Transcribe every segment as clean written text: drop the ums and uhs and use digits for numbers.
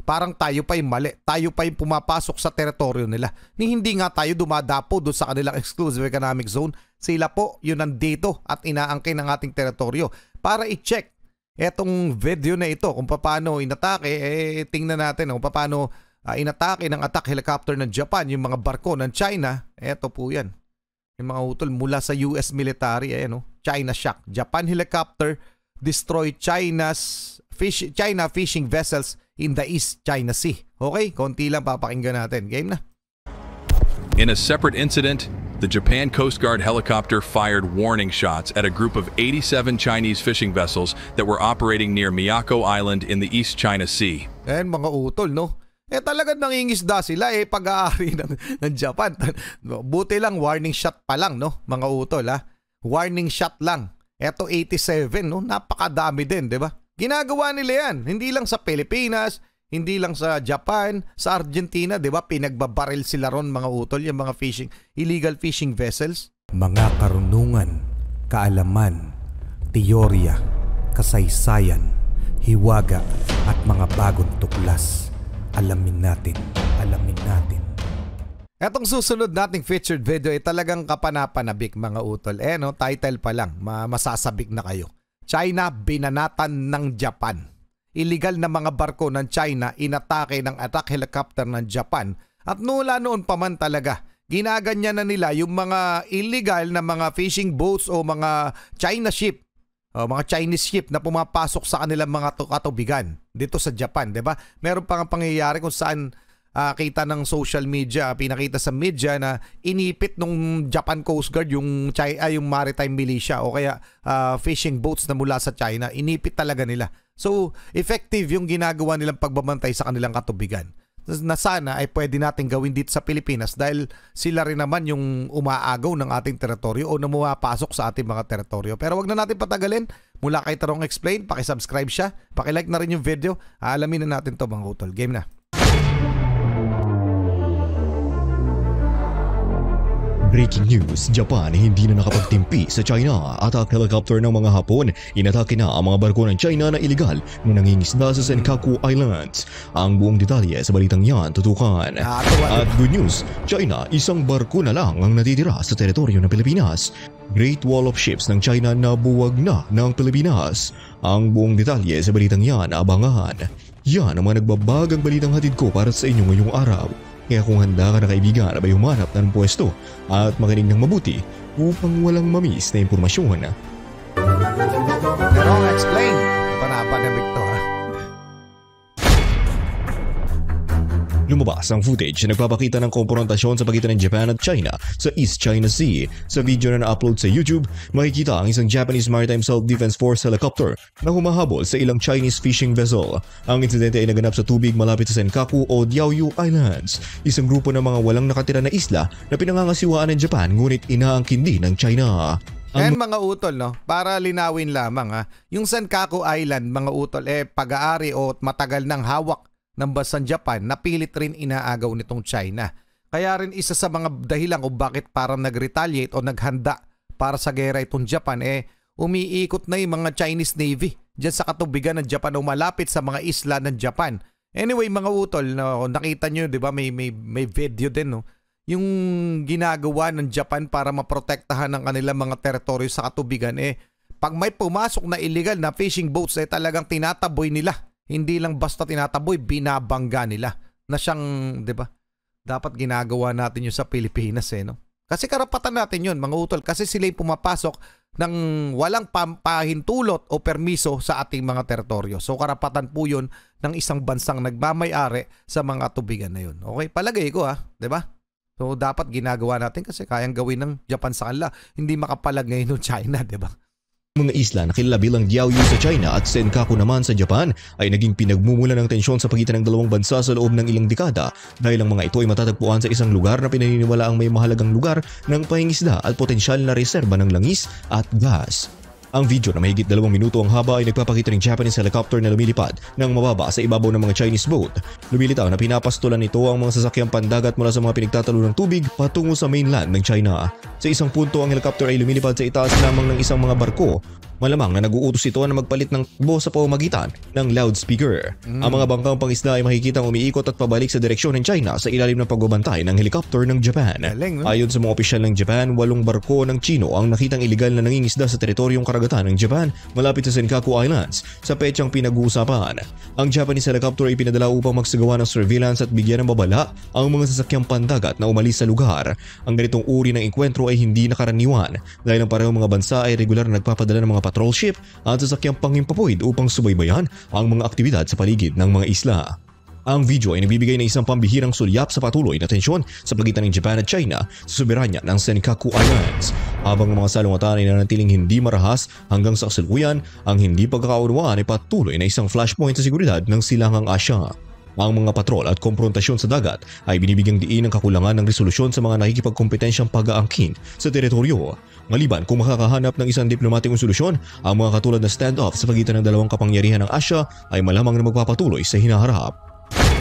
Parang tayo pa yung mali. Tayo pa yung pumapasok sa teritoryo nila. Hindi nga tayo dumadapo doon sa kanilang exclusive economic zone. Sila po yun nandito at inaangkin ng ating teritoryo. Para i-check etong video na ito kung paano inatake, tingnan natin kung paano inatake ng attack helicopter ng Japan yung mga barko ng China. Eto po yan. Yung mga utol mula sa US military. China shock. Japan helicopter destroy China fishing vessels in the East China Sea. Okay, konti lang papakinggan natin. Game na. In a separate incident, the Japan Coast Guard helicopter fired warning shots at a group of 87 Chinese fishing vessels that were operating near Miyako Island in the East China Sea. And mga utol, no? Talagang nangingisda sila pag-aari ng Japan. Buti lang, warning shot pa lang, no? Mga utol, ha? Warning shot lang. Eto 87, no? Napakadami din, di ba? Ginagawa nila yan. Hindi lang sa Pilipinas, hindi lang sa Japan, sa Argentina, di ba? Pinagbabaril sila ron mga utol, yung mga illegal fishing vessels. Mga karunungan, kaalaman, teorya, kasaysayan, hiwaga, at mga bagong tuklas. Alamin natin. Etong susunod nating featured video ay talagang kapanapanabik mga utol. Title pa lang, masasabik na kayo. China binanatan ng Japan. Illegal na mga barko ng China inatake ng attack helicopter ng Japan. At mula noon pa man talaga, ginaganyan na nila yung mga illegal na mga fishing boats o mga China ship, o mga Chinese ship na pumapasok sa kanilang mga katubigan dito sa Japan, 'di ba? Meron pa nga pangyayari kung saan kita ng social media, pinakita sa media na inipit nung Japan Coast Guard yung maritime militia o kaya fishing boats na mula sa China. Inipit talaga nila. So, effective yung ginagawa nilang pagbabantay sa kanilang katubigan. Na sana ay pwede natin gawin dito sa Pilipinas dahil sila rin naman yung umaagaw ng ating teritoryo o namumapasok sa ating mga teritoryo. Pero wag na natin patagalin. Mula kay Tarong Explain, pakisubscribe siya, pakilike na rin yung video. Alamin na natin to mga utol. Game na. Breaking news, Japan hindi na nakapagtimpi sa China. Attack helicopter ng mga Hapon, inatake na ang mga barko ng China na iligal na nangingisda sa Senkaku Islands. Ang buong detalye sa balitang yan tutukan. At good news, China, isang barko na lang ang natitira sa teritoryo ng Pilipinas. Great Wall of Ships ng China na buwag na ng Pilipinas. Ang buong detalye sa balitang yan, abangan. Yan ang mga nagbabagang balitang hatid ko para sa inyo ngayong araw. Kaya kung handa ka na kaibigan, abay humanap ng pwesto at makinig ng mabuti upang walang mamiss na impormasyon. Tarong Explain. Panapanabik to ha. Lumabas ang footage na nagpapakita ng komprontasyon sa pagitan ng Japan at China sa East China Sea. Sa video na na-upload sa YouTube, makikita ang isang Japanese Maritime Self-Defense Force helicopter na humahabol sa ilang Chinese fishing vessel. Ang insidente ay naganap sa tubig malapit sa Senkaku o Diaoyu Islands, isang grupo ng mga walang nakatira na isla na pinangangasiwaan ng Japan ngunit inaangkin din ng China. And mga utol, no? Para linawin lamang ha, yung Senkaku Island mga utol pag-aari o matagal ng hawak ng bansang Japan, napilit rin inaagaw nitong China. Kaya rin isa sa mga dahilan kung bakit parang nag-retaliate o naghanda para sa gera itong Japan, umiikot na yung mga Chinese Navy dyan sa katubigan ng Japan o malapit sa mga isla ng Japan. Anyway mga utol, no, nakita nyo, di ba, may video din, no? Yung ginagawa ng Japan para maprotektahan ng kanilang mga teritoryo sa katubigan, pag may pumasok na illegal na fishing boats, talagang tinataboy nila. Hindi lang basta tinataboy, binabangga nila na siyang, di ba? Dapat ginagawa natin yun sa Pilipinas no? Kasi karapatan natin yun mga utol kasi sila yung pumapasok ng walang pahintulot o permiso sa ating mga teritoryo. So karapatan po yun ng isang bansang nagmamay-ari sa mga tubigan na yun. Okay, palagay ko di ba? So dapat ginagawa natin kasi kayang gawin ng Japan sa kanila. Hindi makapalag ngayon ng China, di ba? Mga isla na kilala bilang Diaoyu sa China at Senkaku naman sa Japan ay naging pinagmumula ng tensyon sa pagitan ng dalawang bansa sa loob ng ilang dekada dahil ang mga ito ay matatagpuan sa isang lugar na pinaniniwala ang may mahalagang lugar ng pangingisda at potensyal na reserba ng langis at gas. Ang video na mahigit 2 minuto ang haba ay nagpapakita ng Japanese helicopter na lumilipad ng mababa sa ibabaw ng mga Chinese boat. Lumilitaw na pinapastulan nito ang mga sasakyang pandagat mula sa mga pinagtatalo ng tubig patungo sa mainland ng China. Sa isang punto ang helicopter ay lumilipad sa itaas lamang ng isang mga barko. Malamang na nag-uutos ito na magpalit ng takbo sa pamamagitan ng loudspeaker. Ang mga bangkang pangisda ay makikitang umiikot at pabalik sa direksyon ng China sa ilalim ng pagbabantay ng helicopter ng Japan. Galing, no? Ayon sa mga opisyal ng Japan, 8 barko ng Chino ang nakitang iligal na nangingisda sa teritoryong karagatan ng Japan malapit sa Senkaku Islands sa petsang pinag-uusapan. Ang Japanese helicopter ay pinadala upang magsagawa ng surveillance at bigyan ng babala ang mga sasakyang pandagat na umalis sa lugar. Ang ganitong uri ng enkwentro ay hindi nakaraniwan dahil ang parehong mga bansa ay regular na nagpapadala ng mga patrol ship at sasakyang panghimpapawid upang subaybayan ang mga aktibidad sa paligid ng mga isla. Ang video ay nagbibigay ng isang pambihirang sulyap sa patuloy na tensyon sa pagitan ng Japan at China sa soberanya ng Senkaku Islands. Habang ang mga salungatan ay nanatiling hindi marahas hanggang sa kasalukuyan, ang hindi pagkakaunawaan ay patuloy na isang flashpoint sa seguridad ng silangang Asya. Ang mga patrol at komprontasyon sa dagat ay binibigyang diin ng kakulangan ng resolusyon sa mga nakikipagkompetensyang pag-aangkin sa teritoryo. Maliban kung makakahanap ng isang diplomatikong solusyon, ang mga katulad na standoff sa pagitan ng dalawang kapangyarihan ng Asya ay malamang na magpapatuloy sa hinaharap.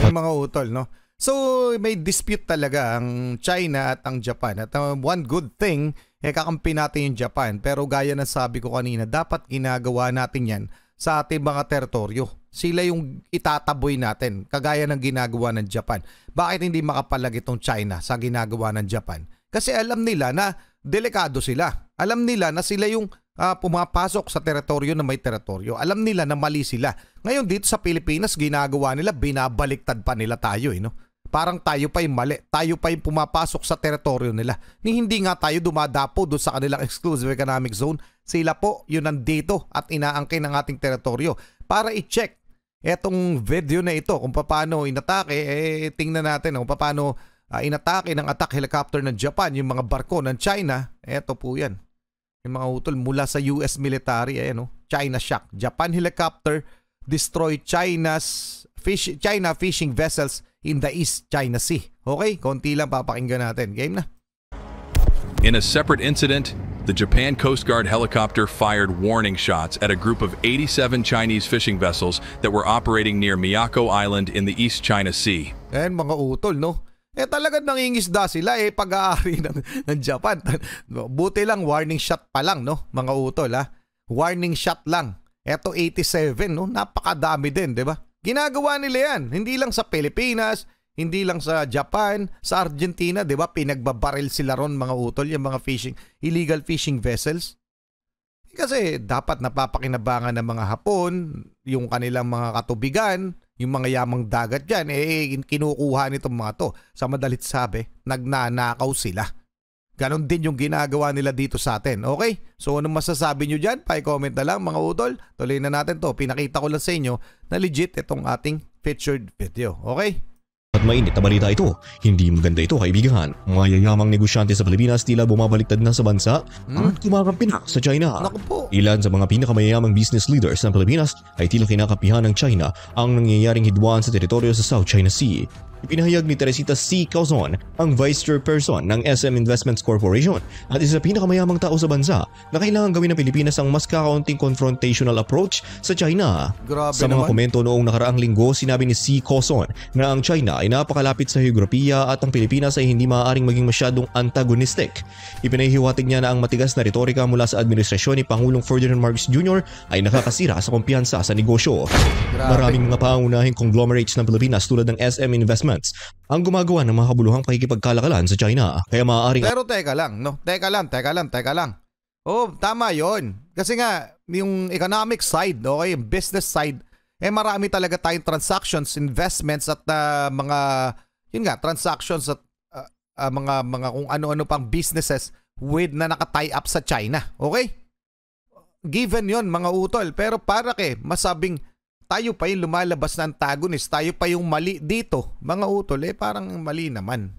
Yung mga utol, no? So, may dispute talaga ang China at ang Japan. At one good thing, kakampi natin yung Japan. Pero gaya ng sabi ko kanina, dapat ginagawa natin yan sa ating mga teritoryo. Sila yung itataboy natin, kagaya ng ginagawa ng Japan. Bakit hindi makapalag itong China sa ginagawa ng Japan? Kasi alam nila na delikado sila. Alam nila na sila yung pumapasok sa teritoryo na may teritoryo. Alam nila na mali sila. Ngayon dito sa Pilipinas, ginagawa nila, binabaliktad pa nila tayo. No? Parang tayo pa yung mali. Tayo pa yung pumapasok sa teritoryo nila. Ni hindi nga tayo dumadapo doon sa kanilang exclusive economic zone. Sila po yun nandito at inaangkin ng ating teritoryo. Para i-check etong video na ito kung paano inatake, tingnan natin kung paano inatake ng attack helicopter ng Japan yung mga barko ng China. Eto po yan. Yung mga utol mula sa US military, China shock. Japan helicopter destroy China fishing vessels in the East China Sea. Okay, konti lang papakinggan natin. Game na. In a separate incident, the Japan Coast Guard helicopter fired warning shots at a group of 87 Chinese fishing vessels that were operating near Miyako Island in the East China Sea. Ayan mga utol, no? Talagang nangingisda sila pag-aari ng Japan. Buti lang, warning shot pa lang, no? Mga utol, ha? Warning shot lang. Eto 87, no? Napakadami din, di ba? Ginagawa nila yan. Hindi lang sa Pilipinas, hindi lang sa Japan, sa Argentina, di ba? Pinagbabaril sila ron, mga utol, yung mga illegal fishing vessels. Kasi dapat napapakinabangan ng mga Hapon, yung kanilang mga katubigan, yung mga yamang dagat dyan, kinukuha nitong mga to. Sa madalit sabi, nagnanakaw sila. Ganon din yung ginagawa nila dito sa atin. Okay? So anong masasabi nyo dyan? Pa-comment na lang mga utol. Tuloy na natin to. Pinakita ko lang sa inyo na legit itong ating featured video. Okay? At mainit na balita ito, hindi maganda ito kaibigan. Mga yayamang negosyante sa Pilipinas tila bumabaliktad na sa bansa at kumakampi na sa China. Naku po. Ilan sa mga pinakamayayamang business leaders ng Pilipinas ay tila kinakampihan ng China ang nangyayaring hidwaan sa teritoryo sa South China Sea. Ipinahayag ni Teresita C. Cauzon, ang Vice Chairperson ng SM Investments Corporation at isa sa pinakamayamang tao sa bansa na kailangan gawin ng Pilipinas ang mas kakaunting confrontational approach sa China. Grabe sa mga naman. komento noong nakaraang linggo, sinabi ni C. Cauzon na ang China ay napakalapit sa heograpiya at ang Pilipinas ay hindi maaaring maging masyadong antagonistic. Ipinahihiwatig niya na ang matigas na retorika mula sa administrasyon ni Pangulong Ferdinand Marcos Jr. ay nakakasira sa kumpiyansa sa negosyo. Grabe. Maraming mga pangunahing conglomerates ng Pilipinas tulad ng SM Investments ang gumagawa ng mga kabuluhang pakikipagkalakalan sa China. Kaya maaaring... Pero teka lang, no? Teka lang. Oh, tama yon. Kasi nga, yung economic side, okay, yung business side, marami talaga tayong transactions, investments at transactions at mga kung ano-ano pang businesses with na naka-tie up sa China. Okay? Given yon mga utol. Pero para masabing tayo pa yung lumalabas na antagonist, tayo pa yung mali dito, mga utol, parang mali naman.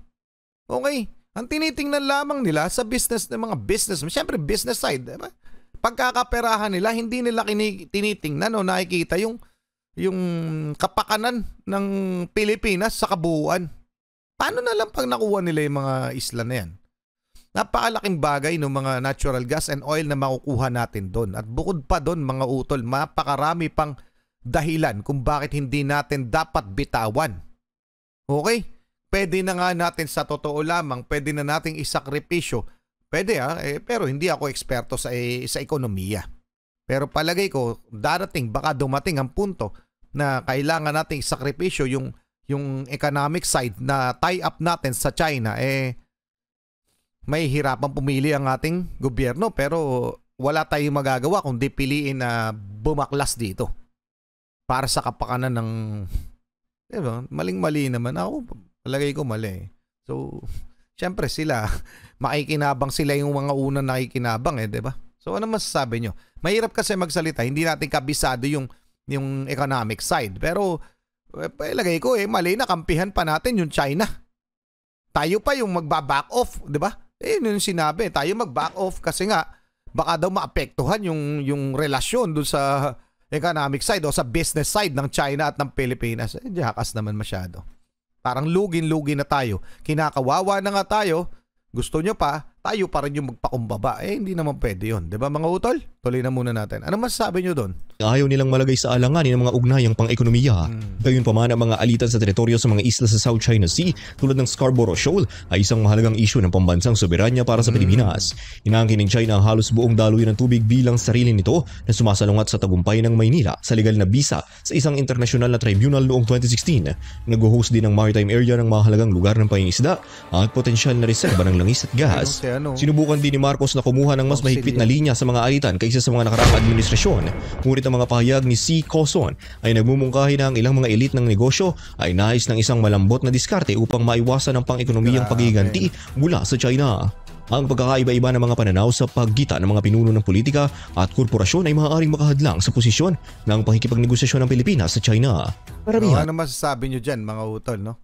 Okay? Ang tinitingnan lamang nila sa business ng mga business, siyempre business side, diba? Pagkakaperahan nila, hindi nila tinitingnan o nakikita yung kapakanan ng Pilipinas sa kabuuan. Paano na lang pag nakuha nila yung mga isla na yan? Napakalaking bagay ng mga natural gas and oil na makukuha natin doon. At bukod pa doon, mga utol, mapakarami pang dahilan kung bakit hindi natin dapat bitawan. Okay? Pwede na nga natin sa totoo lamang, pwede na nating isakripisyo. Pwede pero hindi ako eksperto sa ekonomiya. Pero palagay ko, baka dumating ang punto na kailangan nating sakripisyo yung economic side na tie-up natin sa China, may hirapan pumili ang ating gobyerno pero wala tayong magagawa kundi piliin na bumaklas dito para sa kapakanan ng, diba? Maling-mali naman. Ako, palagay ko mali. So, syempre sila, makikinabang sila yung mga unang nakikinabang diba? So, ano masasabi nyo? Mahirap kasi magsalita, hindi natin kabisado yung economic side. Pero, palagay ko mali na kampihan pa natin yung China. Tayo pa yung magba-back off, diba? Yun yung sinabi, tayo mag-back off kasi nga baka daw maapektuhan yung relasyon dun sa economic side o sa business side ng China at ng Pilipinas. Jakas naman masyado. Parang lugin-lugin na tayo. Kinakawawa na nga tayo. Gusto nyo pa, tayo pa rin yung magpakumbaba. Hindi naman pwede yun. Diba mga utol? Tuloy na muna natin. Ano masasabi nyo doon? Ayaw nilang malagay sa alanganin ang mga ugnayang pang-ekonomiya. Gayun pa man ang mga alitan sa teritoryo sa mga isla sa South China Sea tulad ng Scarborough Shoal ay isang mahalagang isyu ng pambansang soberanya para sa Pilipinas. Inaangkin ng China ang halos buong daluyan ng tubig bilang sarili nito na sumasalungat sa tagumpay ng Maynila sa legal na bisa sa isang internasyonal na tribunal noong 2016. Nag-host din ng maritime area ng mahalagang lugar ng pangingisda at potensyal na reserba ng langis at gas. Sinubukan din ni Marcos na kumuha ng mas mahigpit na linya sa mga alitan kaysa sa mga nakaraang administrasyon. Ngunit ang mga pahayag ni C. Coson ay nagmumungkahi na ang ilang mga elite ng negosyo ay nais ng isang malambot na diskarte upang maiwasan ang pang-ekonomiyang pagiganti mula sa China. Ang pagkakaiba-iba ng mga pananaw sa pagitan ng mga pinuno ng politika at korporasyon ay maaaring makahadlang sa posisyon ng pakikipagnegosasyon ng Pilipinas sa China. Paramihan. Ano masasabi nyo dyan mga utol, no?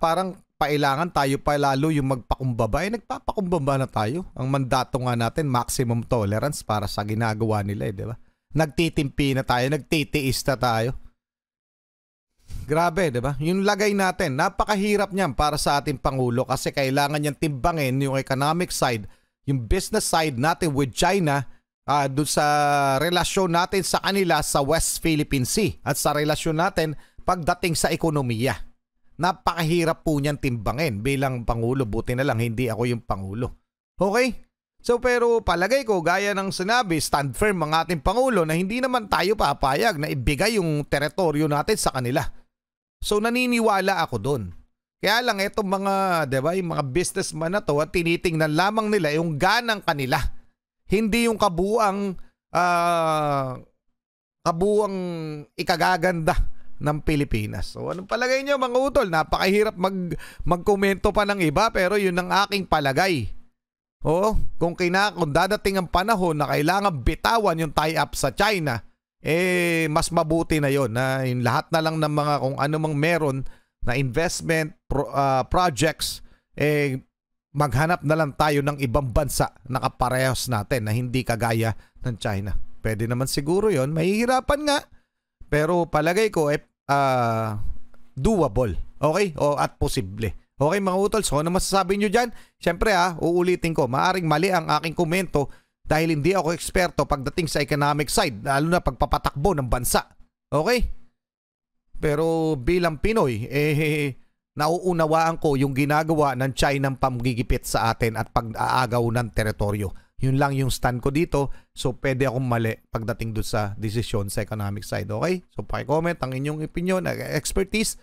Parang kailangan tayo pa lalo yung magpakumbaba. Nagpapakumbaba na tayo. Ang mandato nga natin, maximum tolerance para sa ginagawa nila, di ba? Nagtitimpi na tayo, nagtitiis na tayo. Grabe, di ba? Yung lagay natin, napakahirap niyan para sa ating Pangulo kasi kailangan niyang timbangin yung economic side, yung business side natin with China, doon sa relasyon natin sa kanila sa West Philippine Sea at sa relasyon natin pagdating sa ekonomiya. Napakahirap po niyan timbangin bilang Pangulo. Buti na lang hindi ako yung Pangulo. Okay? So pero palagay ko gaya ng sinabi, stand firm ang ating Pangulo na hindi naman tayo papayag na ibigay yung teritoryo natin sa kanila. So naniniwala ako doon. Kaya lang itong mga, diba, yung mga businessman na to at tinitingnan lamang nila yung ganang kanila. Hindi yung kabuang ikagaganda ng Pilipinas. So anong palagay nyo mga utol? Napakahirap magkomento pa ng iba pero yun ang aking palagay. Kung dadating ang panahon na kailangan bitawan yung tie-up sa China, mas mabuti na yon na yung lahat na lang ng mga kung ano mang meron na investment projects, maghanap na lang tayo ng ibang bansa na kaparehas natin na hindi kagaya ng China. Pwede naman siguro yon, mahihirapan nga. Pero palagay ko doable. Okay? At posible. Okay mga utol, so ano masasabi nyo dyan? Siyempre uulitin ko, maaring mali ang aking komento dahil hindi ako eksperto pagdating sa economic side, lalo na pagpapatakbo ng bansa. Okay? Pero bilang Pinoy, nauunawaan ko yung ginagawa ng China ng pamgigipit sa atin at pag-aagaw ng teritoryo. Yun lang yung stand ko dito. So, pwede akong mali pagdating doon sa desisyon sa economic side. Okay? So, paki-comment ang inyong opinion, expertise.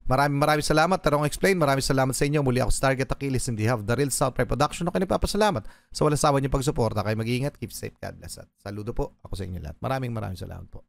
Maraming salamat. Tarong Explain. Maraming salamat sa inyo. Muli ako sa Target Achilles in behalf of The Real South Production. Ako nagpapasalamat sa walang sawa niyong pagsuporta. Kayo mag-iingat. Keep safe. God bless. At saludo po ako sa inyo lahat. Maraming salamat po.